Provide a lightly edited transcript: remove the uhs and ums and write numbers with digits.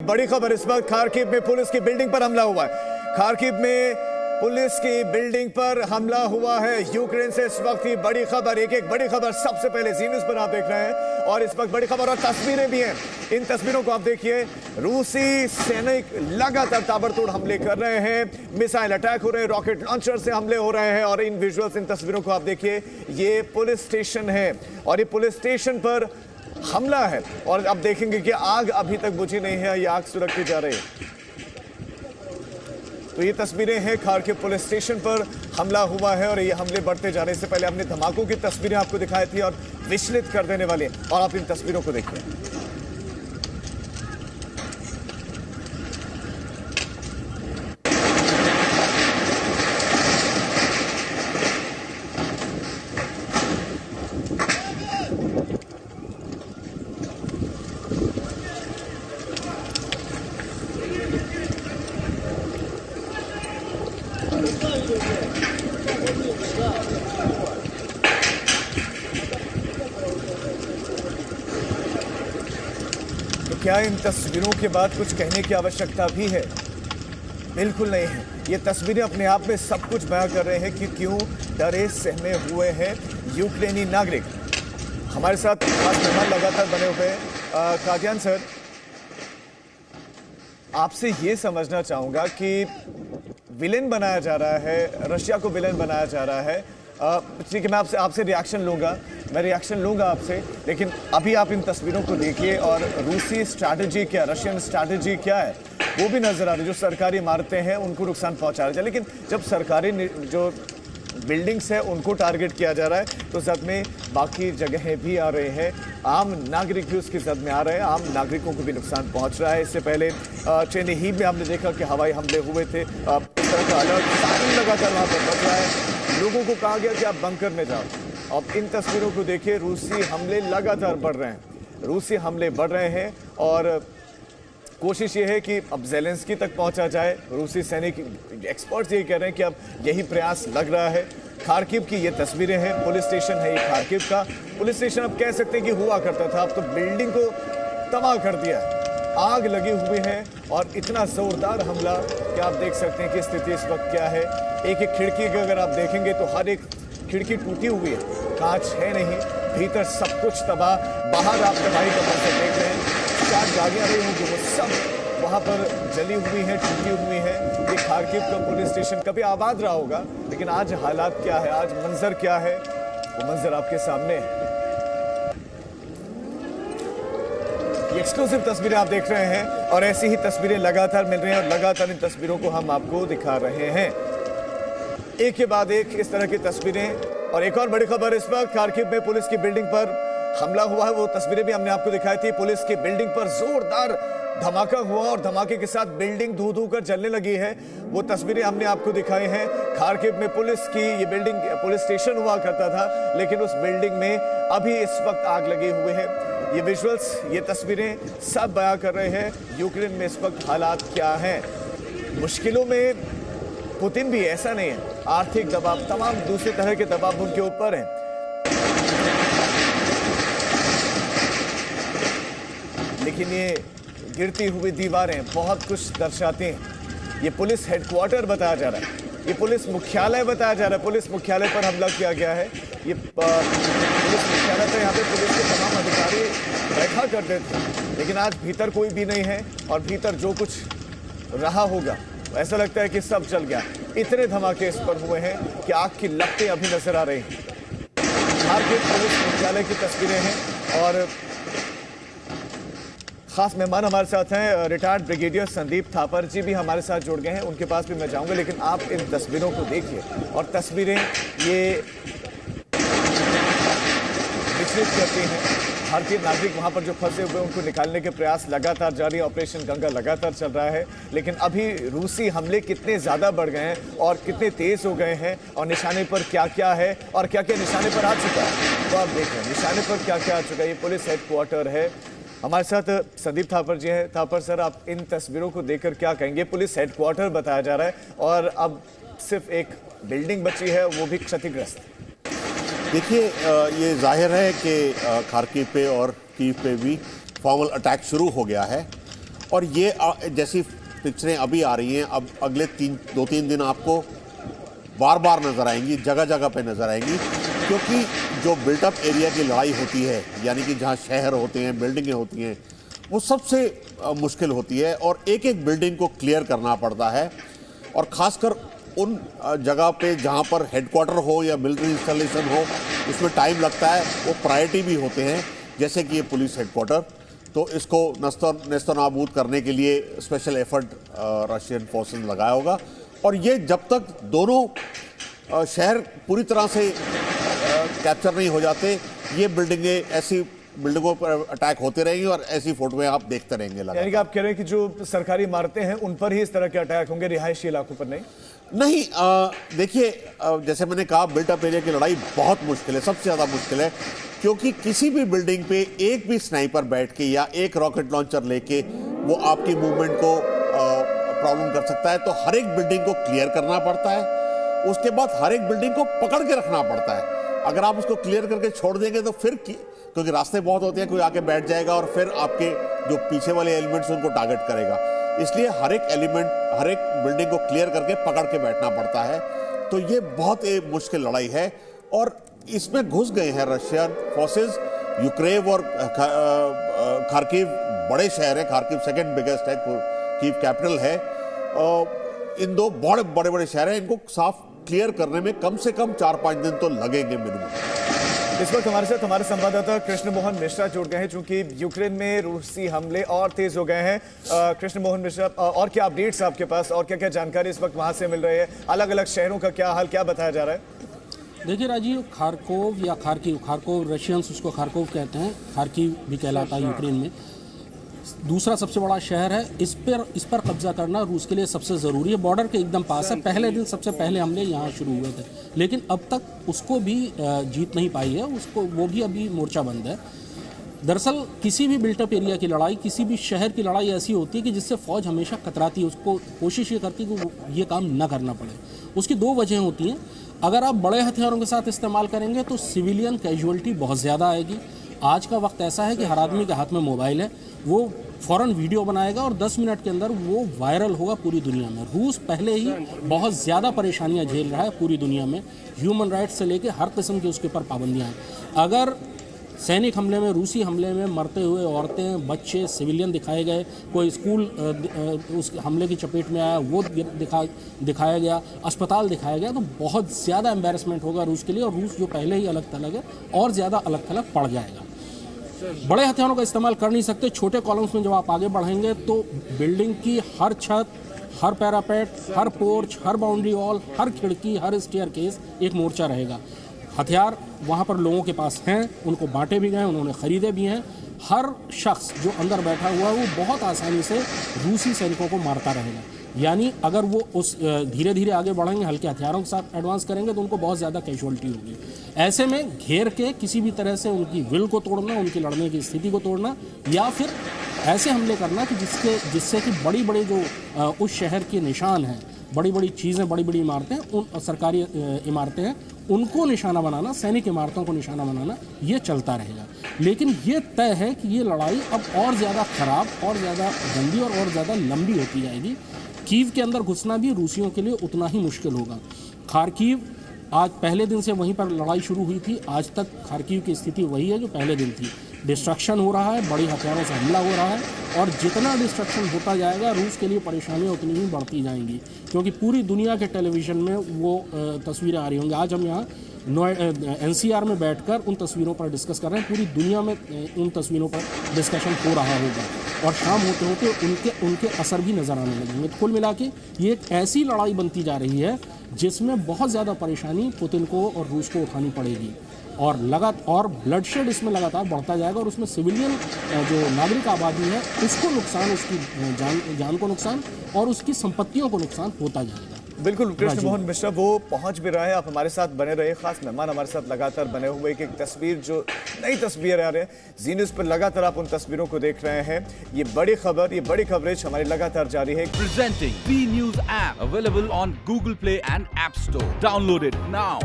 बड़ी खबर इस वक्त खार्किव में पुलिस की बिल्डिंग पर हमला हुआ है। खार्किव में पुलिस की बिल्डिंग पर हमला हुआ है। यूक्रेन से इस वक्त की बड़ी खबर, एक बड़ी खबर सबसे पहले जी न्यूज़ पर आप देख रहे हैं और इस वक्त बड़ी खबर और तस्वीरें भी हैं। इन तस्वीरों को आप देखिए, रूसी सैनिक लगातार ताबड़तोड़ हमले कर रहे हैं, मिसाइल अटैक हो रहे हैं, रॉकेट लॉन्चर से हमले हो रहे हैं और इन विजुअल्स, इन तस्वीरों को आप देखिए, ये पुलिस स्टेशन है और ये पुलिस स्टेशन पर हमला है और आप देखेंगे कि आग अभी तक बुझी नहीं है, ये आग सुलगती जा रही है। तो ये तस्वीरें हैं, खार्किव पुलिस स्टेशन पर हमला हुआ है और ये हमले बढ़ते जाने से पहले हमने धमाकों की तस्वीरें आपको दिखाई थी और विचलित कर देने वाली हैं और आप इन तस्वीरों को देखिए। तो क्या इन तस्वीरों के बाद कुछ कहने की आवश्यकता भी है? बिल्कुल नहीं है। ये तस्वीरें अपने आप में सब कुछ बयां कर रहे हैं कि क्यों डरे सहमे हुए हैं यूक्रेनी नागरिक। हमारे साथ खास मेहमान लगातार बने हुए हैं। कादियान सर, आपसे ये समझना चाहूंगा कि विलेन बनाया जा रहा है, रशिया को विलेन बनाया जा रहा है। ठीक है, मैं आपसे रिएक्शन लूंगा, मैं रिएक्शन लूंगा आपसे, लेकिन अभी आप इन तस्वीरों को देखिए और रूसी स्ट्रैटेजी क्या, रशियन स्ट्रैटेजी क्या है वो भी नजर आ रही है। जो सरकारी इमारतें हैं उनको नुकसान पहुंचा रहा है, लेकिन जब सरकारी जो बिल्डिंग्स है उनको टारगेट किया जा रहा है तो जद में बाकी जगहें भी आ रहे हैं, आम नागरिक भी उसकी जद में आ रहे हैं, आम नागरिकों को भी नुकसान पहुंच रहा है। इससे पहले चेन्नई में हमने देखा कि हवाई हमले हुए थे, इस तरह का अलर्ट सायरन लगातार वहां पर बज रहा है, लोगों को कहा गया कि आप बंकर में जाओ। अब इन तस्वीरों को देखिए, रूसी हमले लगातार बढ़ रहे हैं, रूसी हमले बढ़ रहे हैं और कोशिश ये है कि अब ज़ेलेंस्की तक पहुंचा जाए। रूसी सैनिक एक्सपर्ट्स ये कह रहे हैं कि अब यही प्रयास लग रहा है। खार्किव की ये तस्वीरें हैं, पुलिस स्टेशन है ये खार्किव का। पुलिस स्टेशन अब कह सकते हैं कि हुआ करता था, अब तो बिल्डिंग को तबाह कर दिया है, आग लगी हुई है और इतना जोरदार हमला कि आप देख सकते हैं कि स्थिति इस वक्त क्या है। एक एक खिड़की को अगर आप देखेंगे तो हर एक खिड़की टूटी हुई है, कांच है नहीं, भीतर सब कुछ तबाह, बाहर आप तबाही का मंजर देख रहे हैं। 4 गाड़ियां रही होंगी, वो सब वहां पर जली हुई है, टूटी हुई है। ये खार्किव का पुलिस स्टेशन कभी आबाद रहा होगा, लेकिन आज हालात क्या है, आज मंजर क्या है, वो मंजर आपके सामने है। ये एक्सक्लूसिव तस्वीरें आप देख रहे हैं और ऐसी ही तस्वीरें लगातार मिल रही हैं और लगातार इन तस्वीरों को हम आपको दिखा रहे हैं, एक के बाद एक इस तरह की तस्वीरें। और एक और बड़ी खबर इस वक्त, खार्किव में पुलिस की बिल्डिंग पर हमला हुआ है, वो तस्वीरें भी हमने आपको दिखाई थी। पुलिस की बिल्डिंग पर जोरदार धमाका हुआ और धमाके के साथ बिल्डिंग धू धू कर जलने लगी है, वो तस्वीरें हमने आपको दिखाई हैं। खार्किव में पुलिस की ये बिल्डिंग, पुलिस स्टेशन हुआ करता था, लेकिन उस बिल्डिंग में अभी इस वक्त आग लगी हुई है। ये विजुअल्स, ये तस्वीरें सब बयां कर रहे हैं यूक्रेन में इस वक्त हालात क्या हैं। मुश्किलों में पुतिन भी, ऐसा नहीं है, आर्थिक दबाव, तमाम दूसरे तरह के दबाव उनके ऊपर हैं। लेकिन ये गिरती हुई दीवारें बहुत कुछ दर्शाती हैं। ये पुलिस हेडक्वार्टर बताया जा रहा है, ये पुलिस मुख्यालय बताया जा रहा है, पुलिस मुख्यालय पर हमला किया गया है। ये पुलिस मुख्यालय था, यहाँ पे पुलिस के तमाम अधिकारी बैठा करते थे, लेकिन आज भीतर कोई भी नहीं है और भीतर जो कुछ रहा होगा ऐसा लगता है कि सब जल गया। इतने धमाके इस पर हुए हैं कि आग की लपटें अभी नजर आ रही हैं। खार्किव पुलिस मुख्यालय की तस्वीरें हैं और खास मेहमान हमारे साथ हैं, रिटायर्ड ब्रिगेडियर संदीप थापर जी भी हमारे साथ जुड़ गए हैं, उनके पास भी मैं जाऊंगा, लेकिन आप इन तस्वीरों को देखिए और तस्वीरें ये विचलित करती हैं। भारतीय नागरिक वहां पर जो फंसे हुए उनको निकालने के प्रयास लगातार जारी, ऑपरेशन गंगा लगातार चल रहा है, लेकिन अभी रूसी हमले कितने ज़्यादा बढ़ गए हैं और कितने तेज़ हो गए हैं और निशाने पर क्या क्या है और क्या क्या निशाने पर आ चुका है, तो आप देखें निशाने पर क्या क्या आ चुका है। ये पुलिस हेडक्वार्टर है। हमारे साथ संदीप थापर जी हैं। थापर सर, आप इन तस्वीरों को देखकर क्या कहेंगे? पुलिस हेडक्वार्टर बताया जा रहा है और अब सिर्फ एक बिल्डिंग बची है, वो भी क्षतिग्रस्त। देखिए, ये जाहिर है कि खार्किव पे और कीव पे भी फॉर्मल अटैक शुरू हो गया है और ये जैसी पिक्चरें अभी आ रही हैं, अब अगले 2-3 दिन आपको बार बार नज़र आएंगी, जगह जगह पे नज़र आएंगी, क्योंकि जो बिल्टअप एरिया की लड़ाई होती है, यानी कि जहाँ शहर होते हैं, बिल्डिंगें होती हैं, वो सबसे मुश्किल होती है और एक एक बिल्डिंग को क्लियर करना पड़ता है। और ख़ासकर उन जगह पे जहाँ पर हेडक्वार्टर हो या मिलिट्री इंस्टॉलेशन हो, उसमें टाइम लगता है, वो प्रायोरिटी भी होते हैं, जैसे कि ये पुलिस हेडक्वार्टर। तो इसको नेस्तनाबूद करने के लिए स्पेशल एफर्ट रशियन फोर्सेस लगाया होगा। और ये जब तक दोनों शहर पूरी तरह से कैप्चर नहीं हो जाते, ये बिल्डिंगें ऐसी बिल्डिंगों पर अटैक होते रहेंगे और ऐसी फोटोएं आप देखते रहेंगे लगातार। यानी कि आप कह रहे हैं कि जो सरकारी इमारतें हैं उन पर ही इस तरह के अटैक होंगे, रिहायशी इलाकों पर नहीं? नहीं, देखिए, जैसे मैंने कहा, बिल्टअप एरिया की लड़ाई बहुत मुश्किल है, सबसे ज़्यादा मुश्किल है, क्योंकि किसी भी बिल्डिंग पे एक भी स्नाइपर बैठ के या एक रॉकेट लॉन्चर लेके वो आपकी मूवमेंट को प्रॉब्लम कर सकता है। तो हर एक बिल्डिंग को क्लियर करना पड़ता है, उसके बाद हर एक बिल्डिंग को पकड़ के रखना पड़ता है। अगर आप उसको क्लियर करके छोड़ देंगे तो फिर, क्योंकि रास्ते बहुत होते हैं, कोई आके बैठ जाएगा और फिर आपके जो पीछे वाले एलिमेंट्स उनको टारगेट करेगा। इसलिए हर एक एलिमेंट, हर एक बिल्डिंग को क्लियर करके पकड़ के बैठना पड़ता है। तो ये बहुत एक मुश्किल लड़ाई है और इसमें घुस गए हैं रशियन फोर्सेस। यूक्रेन और खार्किव बड़े शहर है, खार्किव सेकंड बिगेस्ट है, कीव कैपिटल है। इन दो बड़े बड़े शहर हैं, इनको साफ क्लियर करने में कम से कम 4-5 दिन तो लगेंगे मिनिमम। इस वक्त हमारे साथ हमारे संवाददाता कृष्ण मोहन मिश्रा जुड़ गए हैं, चूंकि यूक्रेन में रूसी हमले और तेज हो गए हैं। कृष्ण मोहन मिश्रा, और क्या अपडेट्स आपके पास और क्या क्या जानकारी इस वक्त वहां से मिल रही है? अलग अलग शहरों का क्या हाल, क्या बताया जा रहा है? देखिए राजीव, खार्कोव या खार्कोव रशियंस उसको खार्कोव कहते हैं, खार्किव भी कहलाता है यूक्रेन में, दूसरा सबसे बड़ा शहर है। इस पर कब्जा करना रूस के लिए सबसे ज़रूरी है, बॉर्डर के एकदम पास है। पहले दिन सबसे पहले हमले यहाँ शुरू हुए थे, लेकिन अब तक उसको भी जीत नहीं पाई है, वो भी अभी मोर्चा बंद है। दरअसल किसी भी बिल्टअप एरिया की लड़ाई, किसी भी शहर की लड़ाई ऐसी होती है कि जिससे फ़ौज हमेशा कतराती है, उसको कोशिश ये करती है कि ये काम ना करना पड़े। उसकी दो वजह होती हैं। अगर आप बड़े हथियारों के साथ इस्तेमाल करेंगे तो सिविलियन कैजुअलिटी बहुत ज़्यादा आएगी। आज का वक्त ऐसा है कि हर आदमी के हाथ में मोबाइल है, वो फ़ौरन वीडियो बनाएगा और 10 मिनट के अंदर वो वायरल होगा पूरी दुनिया में। रूस पहले ही बहुत ज़्यादा परेशानियां झेल रहा है पूरी दुनिया में, ह्यूमन राइट्स से लेकर हर किस्म की उसके ऊपर पाबंदियां हैं। अगर सैनिक हमले में, रूसी हमले में मरते हुए औरतें, बच्चे, सिविलियन दिखाए गए, कोई स्कूल उस हमले की चपेट में आया वो दिखाया गया, अस्पताल दिखाया गया, तो बहुत ज़्यादा एम्बैरेसमेंट होगा रूस के लिए, और रूस जो पहले ही अलग थलग है और ज़्यादा अलग थलग पड़ जाएगा। बड़े हथियारों का इस्तेमाल कर नहीं सकते। छोटे कॉलम्स में जब आप आगे बढ़ेंगे तो बिल्डिंग की हर छत, हर पैरापेट, हर पोर्च, हर बाउंड्री वॉल, हर खिड़की, हर स्टेयरकेस एक मोर्चा रहेगा। हथियार वहाँ पर लोगों के पास हैं, उनको बांटे भी गए, उन्होंने ख़रीदे भी हैं। हर शख्स जो अंदर बैठा हुआ है वो बहुत आसानी से रूसी सैनिकों को मारता रहेगा। यानी अगर वो उस धीरे धीरे आगे बढ़ेंगे, हल्के हथियारों के साथ एडवांस करेंगे तो उनको बहुत ज़्यादा कैजुअलिटी होगी। ऐसे में घेर के किसी भी तरह से उनकी विल को तोड़ना, उनकी लड़ने की स्थिति को तोड़ना, या फिर ऐसे हमले करना कि जिससे कि बड़ी बड़ी जो उस शहर के निशान हैं, बड़ी बड़ी चीज़ें, बड़ी बड़ी इमारतें, उन सरकारी इमारतें हैं, उनको निशाना बनाना, सैनिक इमारतों को निशाना बनाना, ये चलता रहेगा। लेकिन ये तय है कि ये लड़ाई अब और ज़्यादा ख़राब, और ज़्यादा गंदी और ज़्यादा लंबी होती जाएगी। कीव के अंदर घुसना भी रूसियों के लिए उतना ही मुश्किल होगा। खार्किव, आज पहले दिन से वहीं पर लड़ाई शुरू हुई थी, आज तक खार्किव की स्थिति वही है जो पहले दिन थी। डिस्ट्रक्शन हो रहा है, बड़ी हथियारों से हमला हो रहा है, और जितना डिस्ट्रक्शन होता जाएगा रूस के लिए परेशानियां उतनी ही बढ़ती जाएंगी, क्योंकि पूरी दुनिया के टेलीविज़न में वो तस्वीरें आ रही होंगी। आज हम यहाँ NCR में बैठकर उन तस्वीरों पर डिस्कस कर रहे हैं, पूरी दुनिया में उन तस्वीरों पर डिस्कशन हो रहा होगा, और शाम होते होते उनके असर भी नज़र आने लगेंगे। तो कुल मिला के ये एक ऐसी लड़ाई बनती जा रही है जिसमें बहुत ज़्यादा परेशानी पुतिन को और रूस को उठानी पड़ेगी, और ब्लडशेड इसमें लगातार बढ़ता जाएगा, और उसमें सिविलियन जो नागरिक आबादी है उसको नुकसान, उसकी जान को नुकसान और उसकी संपत्तियों को न्नुकसान होता जाएगा। बिल्कुल कृष्ण मोहन मिश्रा वो पहुंच भी रहा है, आप हमारे साथ बने रहे, खास मेहमान हमारे साथ लगातार बने हुए। एक तस्वीर, जो नई तस्वीर आ रही है जी न्यूज़ पर, लगातार आप उन तस्वीरों को देख रहे हैं। ये बड़ी खबर, ये बड़ी कवरेज हमारी लगातार जारी है। Presenting B News app available on Google Play and App Store. Download it now.